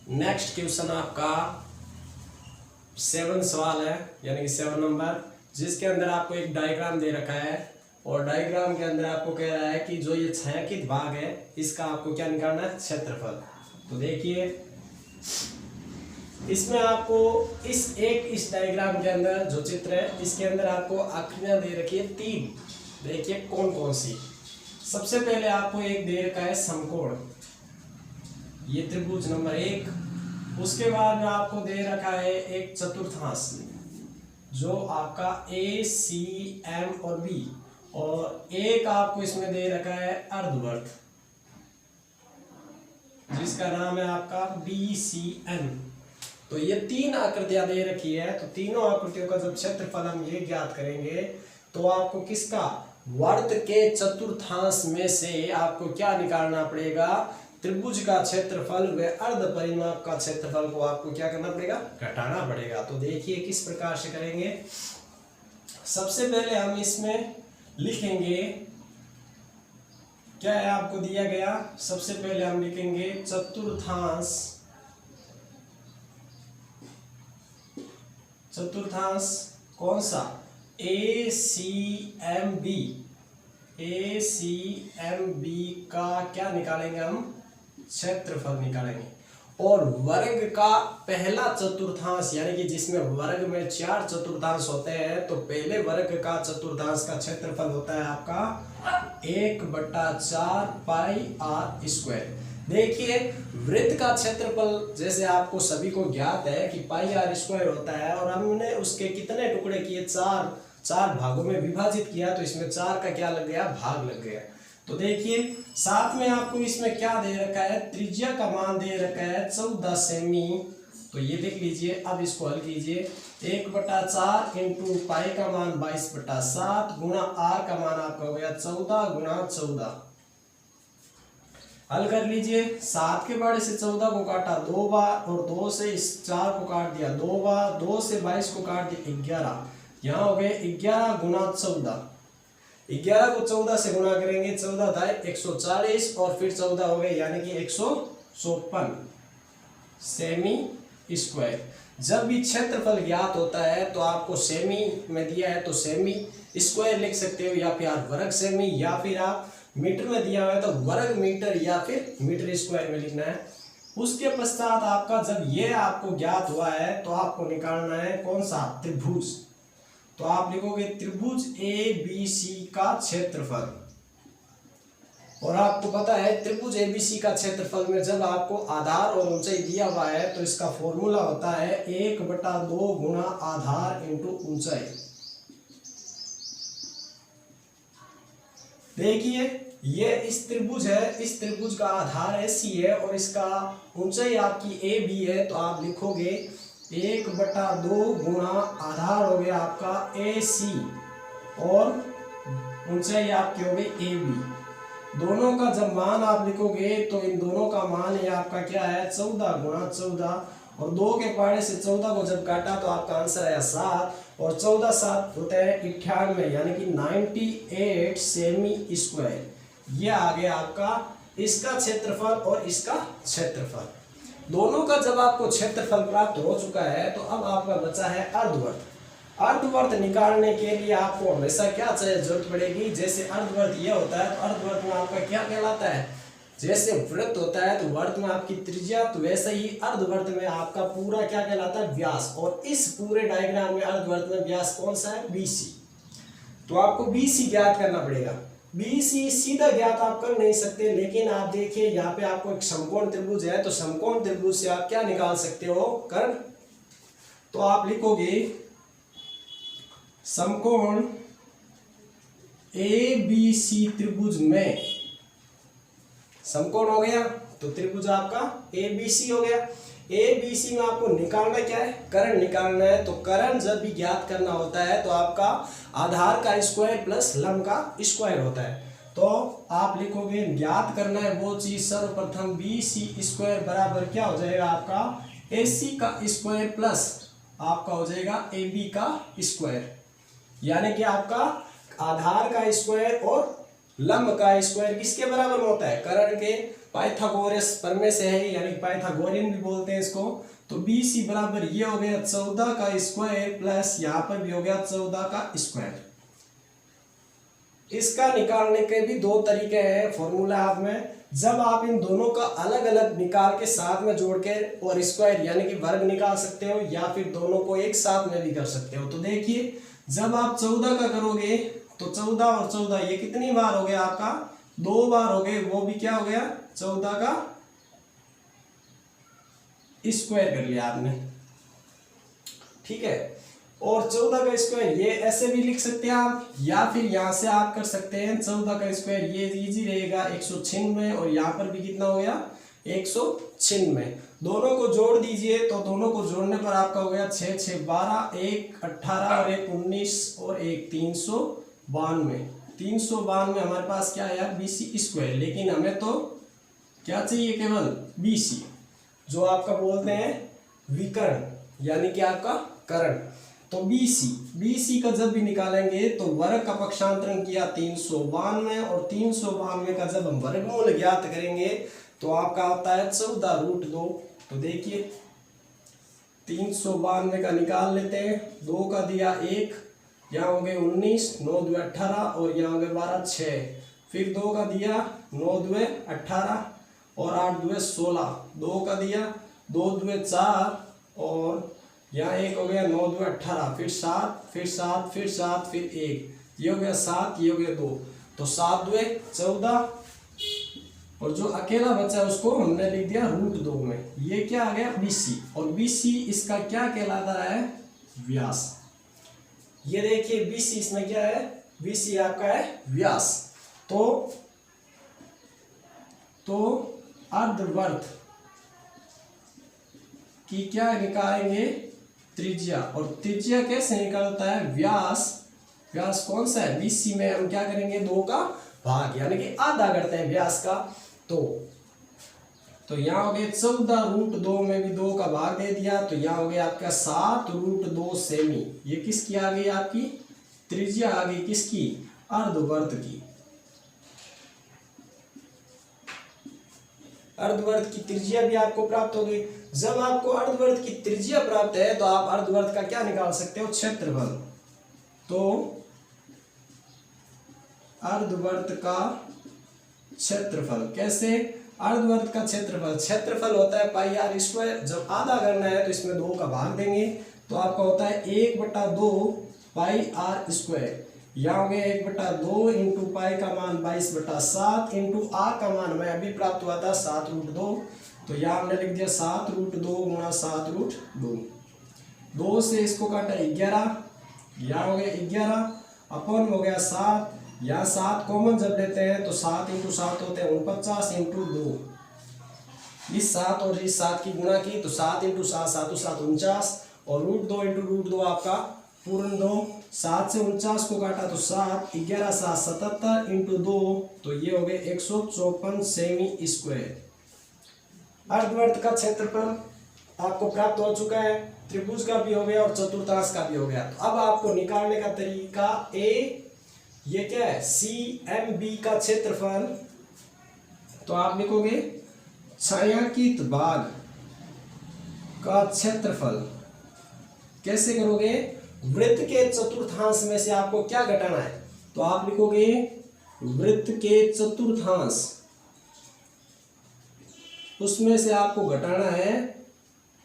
Next question आपका 7 सवाल है, यानी कि 7 नंबर, जिसके अंदर आपको एक डायग्राम दे रखा है और डायग्राम के अंदर आपको कह रहा है कि जो ये छायांकित भाग है इसका आपको क्या निकालना है, क्षेत्रफल। तो देखिए इसमें आपको इस डायग्राम के अंदर जो चित्र है इसके अंदर आपको आकृतियां दे रखी है 3। देखिए कौन कौन सी। सबसे पहले आपको एक दे रखा है समकोण, ये त्रिभुज नंबर 1। उसके बाद में आपको दे रखा है एक चतुर्थांश जो आपका ए सी एम और बी, और एक आपको इसमें दे रखा है अर्धवर्त जिसका नाम है आपका बी सी एन। तो ये 3 आकृतियां दे रखी है। तो तीनों आकृतियों का जब क्षेत्रफल हम ये ज्ञात करेंगे तो आपको किसका, वर्त के चतुर्थांश में से आपको क्या निकालना पड़ेगा, त्रिभुज का क्षेत्रफल व अर्ध परिमाप का क्षेत्रफल को आपको क्या करना पड़ेगा, घटाना पड़ेगा। तो देखिए किस प्रकार से करेंगे। सबसे पहले हम इसमें लिखेंगे, क्या है आपको दिया गया, सबसे पहले हम लिखेंगे चतुर्थांश कौन सा, ए सी एम बी का क्या निकालेंगे हम, क्षेत्रफल निकालेंगे। और वर्ग का पहला चतुर्थांश, यानी कि जिसमें वर्ग में 4 चतुर्थांश होते हैं, तो पहले वर्ग का चतुर्थांश का क्षेत्रफल होता है आपका 1/4 पाई आर स्क्वायर। देखिए वृत्त का क्षेत्रफल जैसे आपको सभी को ज्ञात है कि पाई आर स्क्वायर होता है, और हमने उसके कितने टुकड़े किए, 4 भागों में विभाजित किया, तो इसमें 4 का क्या लग गया, भाग लग गया। तो देखिए साथ में आपको इसमें क्या दे रखा है, त्रिज्या का मान दे रखा है 14 सेमी। तो ये देख लीजिए, अब इसको हल कीजिए, 1/4 इंटू पाई का मान 22/7 गुणा आर का मान आपका हो गया 14 गुणा 14। हल कर लीजिए, 7 के बड़े से 14 को काटा 2 बार, और 2 से इस 4 को काट दिया 2 बार, 2 से 22 को काट दिया 11। यहाँ हो गए 11 गुणा 14। 11 को 14 से गुणा करेंगे, 14 था 140 और फिर 14 हो गए, यानी कि 154 सेमी स्क्वायर। जब भी क्षेत्रफल ज्ञात होता है तो आपको सेमी में दिया है तो सेमी स्क्वायर लिख सकते हो, या फिर आप वर्ग सेमी, या फिर आप मीटर में दिया हुआ है तो वर्ग मीटर या फिर मीटर स्क्वायर में लिखना है। उसके पश्चात आपका जब ये आपको ज्ञात हुआ है तो आपको निकालना है कौन सा, त्रिभुज। तो आप लिखोगे त्रिभुज ए बी सी का क्षेत्रफल। और आपको पता है त्रिभुज ए बी सी का क्षेत्रफल में जब आपको आधार और ऊंचाई दिया हुआ है तो इसका फॉर्मूला होता है 1/2 गुणा आधार इंटू ऊंचाई। देखिए ये इस त्रिभुज है, इस त्रिभुज का आधार है सी है और इसका ऊंचाई आपकी ए बी है, तो आप लिखोगे 1/2 गुणा आधार हो गया आपका ए सी और ऊंचाई आपकी हो गई ए बी। दोनों का जब मान आप लिखोगे तो इन दोनों का मान ये आपका क्या है, 14 गुणा 14, और 2 के पहाड़े से 14 को जब काटा तो आपका आंसर आया 7, और 14 7 होता है 98, यानी कि 98 सेमी स्क्वायर। ये आ गया आपका इसका क्षेत्रफल और इसका क्षेत्रफल। दोनों का जब आपको क्षेत्रफल प्राप्त हो चुका है तो अब आपका बचा है अर्धवर्त। अर्धवर्त निकालने के लिए आपको हमेशा क्या चाहिए, जरूरत पड़ेगी, जैसे अर्धवर्त ये होता है तो अर्धवर्त में आपका क्या कहलाता है, जैसे वृत्त होता है तो वर्त में आपकी त्रिज्या, तो वैसे ही अर्धवर्त में आपका पूरा क्या कहलाता है, व्यास। और इस पूरे डायग्राम में अर्धवर्त में व्यास कौन सा है, बीसी। तो आपको बीसी ज्ञात करना पड़ेगा। बीसी सीधा ज्ञात आप कर नहीं सकते, लेकिन आप देखिए यहाँ पे आपको एक समकोण त्रिभुज है, तो समकोण त्रिभुज से आप क्या निकाल सकते हो, कर्ण। तो आप लिखोगे समकोण ए बी सी त्रिभुज में, समकोण हो गया तो त्रिभुज आपका ए बी सी हो गया। ए बी सी में आपको निकालना क्या है, कर्ण निकालना है। तो कर्ण जब भी ज्ञात करना होता है तो आपका आधार का स्क्वायर प्लस लंब का स्क्वायर होता है। तो आप लिखोगे ज्ञात करना है वो चीज, सर्वप्रथम बी सी स्क्वायर बराबर क्या हो जाएगा आपका, ए सी का स्क्वायर प्लस आपका हो जाएगा ए बी का स्क्वायर, यानी कि आपका आधार का स्क्वायर और लंब का स्क्वायर किसके बराबर होता है, कर्ण के पाइथागोरस प्रमेय से है, यानी पाइथागोरियन भी बोलते हैं इसको। तो BC बराबर ये हो गया 14 का स्क्वायर प्लस यहाँ पर भी हो गया 14 का स्क्वायर। इसका निकालने के भी दो तरीके हैं, फॉर्मूला आप में जब आप इन दोनों का अलग अलग निकाल के साथ में जोड़ के और स्क्वायर यानी कि वर्ग निकाल सकते हो, या फिर दोनों को एक साथ में भी कर सकते हो। तो देखिए जब आप 14 का करोगे तो 14 और 14 ये कितनी बार हो गया आपका, 2 बार हो गए, वो भी क्या हो गया 14 का स्क्वायर कर लिया आपने, ठीक है। और 14 का स्क्वायर ये ऐसे भी लिख सकते हैं आप, या फिर यहां से आप कर सकते हैं 14 का स्क्वायर, ये इजी रहेगा 196, और यहाँ पर भी कितना हो गया 196। दोनों को जोड़ दीजिए, तो दोनों को जोड़ने पर आपका हो गया 6 6 12, 1 18 और 1 19 और 1 392। 392 हमारे पास क्या है यार BC स्क्वायर, लेकिन हमें तो क्या चाहिए केवल BC, जो आपका बोलते हैं विकर्ण यानी कि आपका कर्ण। तो BC का जब भी निकालेंगे तो वर्ग का पक्षांतरण किया 392, और 392 का जब हम वर्गमूल ज्ञात करेंगे तो आपका आता है 14√2। तो देखिए 392 का निकाल लेते हैं, 2 का दिया 1, यहाँ हो गए 19, 9 2 18 और यहाँ हो गए 12 6, फिर 2 का दिया 9 2 18 और 8 2 16, 2 का दिया 2 2 4 और यहाँ 1 हो गया 9 2 18, फिर 7 फिर 7 फिर 7 फिर 1, ये हो गया 7, ये हो गया 2, तो 7 2 14, और जो अकेला बचा उसको हमने लिख दिया √2 में। ये क्या आ गया BC, और BC इसका क्या कहलाता है व्यास। ये देखिए BC इसमें क्या है, BC आपका है व्यास। तो अर्धवर्त की क्या निकालेंगे त्रिज्या, और त्रिज्या कैसे निकलता है व्यास कौन सा है BC में हम क्या करेंगे 2 का भाग यानी कि आधा करते हैं व्यास का। तो यहाँ हो गया 14√2 में भी 2 का भाग दे दिया, तो यहाँ हो गया आपका 7√2 सेमी। ये किसकी आ गई आपकी त्रिज्या आ गई, किसकी अर्धवर्त की। अर्धवर्त की त्रिज्या भी आपको प्राप्त हो गई। जब आपको अर्धवर्त की त्रिज्या प्राप्त है तो आप अर्धवर्त का क्या निकाल सकते हो क्षेत्रफल। तो अर्धवर्त का क्षेत्रफल कैसे, अर्धवर्त का क्षेत्रफल होता है πr²। जब आधा करना है तो इसमें 2 का भाग देंगे, तो आपका होता है 1/2 πr²। यहाँ हो गया 1/2 इंटू पाई का मान 22/7 इंटू r का मान हमें अभी प्राप्त हुआ था 7√2। तो यहाँ हमने लिख दिया 7√2 गुणा 7√2। 2 से इसको काटा 11, यहाँ हो गया 11 अपन हो गया 7, यहाँ 7 कॉमन जब लेते हैं तो 7 इंटू 7 होते हैं 49 इंटू 2। इस 7 और इस 7 की गुणा की तो 7 इंटू 7 7 7 49, और √2 इंटू √2 आपका पूर्ण 2। 7 से 49 को काटा तो 7, 11 7 77 इंटू 2, तो ये हो गए 154 सेमी स्क्वायर। अर्धवर्त का क्षेत्रफल आपको प्राप्त हो चुका है, त्रिभुज का भी हो गया और चतुर्थांश का भी हो गया। तो अब आपको निकालने का तरीका ये क्या है CMB का क्षेत्रफल। तो आप लिखोगे छायांकित भाग का क्षेत्रफल कैसे करोगे, वृत्त के चतुर्थांश में से आपको क्या घटाना है। तो आप लिखोगे वृत्त के चतुर्थांश, उसमें से आपको घटाना है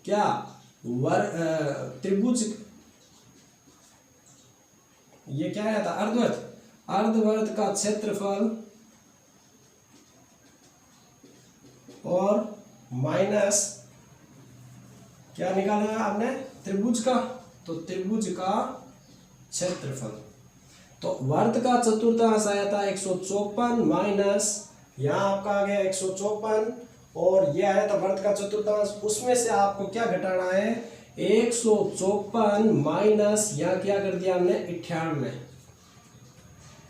क्या त्रिभुज, ये क्या आया था अर्धवर्त का क्षेत्रफल और माइनस क्या निकालना है आपने त्रिभुज का, तो त्रिभुज का क्षेत्रफल। तो वर्त का चतुर्थांश आया था 154 माइनस यहाँ आपका आ गया 154, और ये आया था वर्त का चतुर्थांश, उसमें से आपको क्या घटाना है 154 माइनस यहाँ क्या कर दिया हमने 98।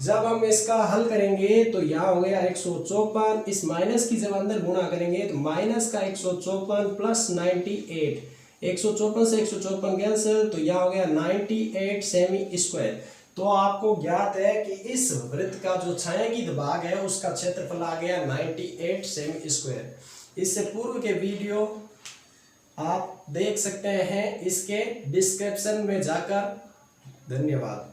जब हम इसका हल करेंगे तो यहाँ हो गया 154, इस माइनस की जब अंदर गुणा करेंगे तो माइनस का 154 प्लस 98, 154 से 154 कैंसिल, तो यहाँ हो गया 98 सेमी स्क्वायर। तो आपको ज्ञात है कि इस वृत्त का जो छायांकित भाग है उसका क्षेत्रफल आ गया 98 सेमी स्क्वायर। इससे पूर्व के वीडियो आप देख सकते हैं इसके डिस्क्रिप्शन में जाकर। धन्यवाद।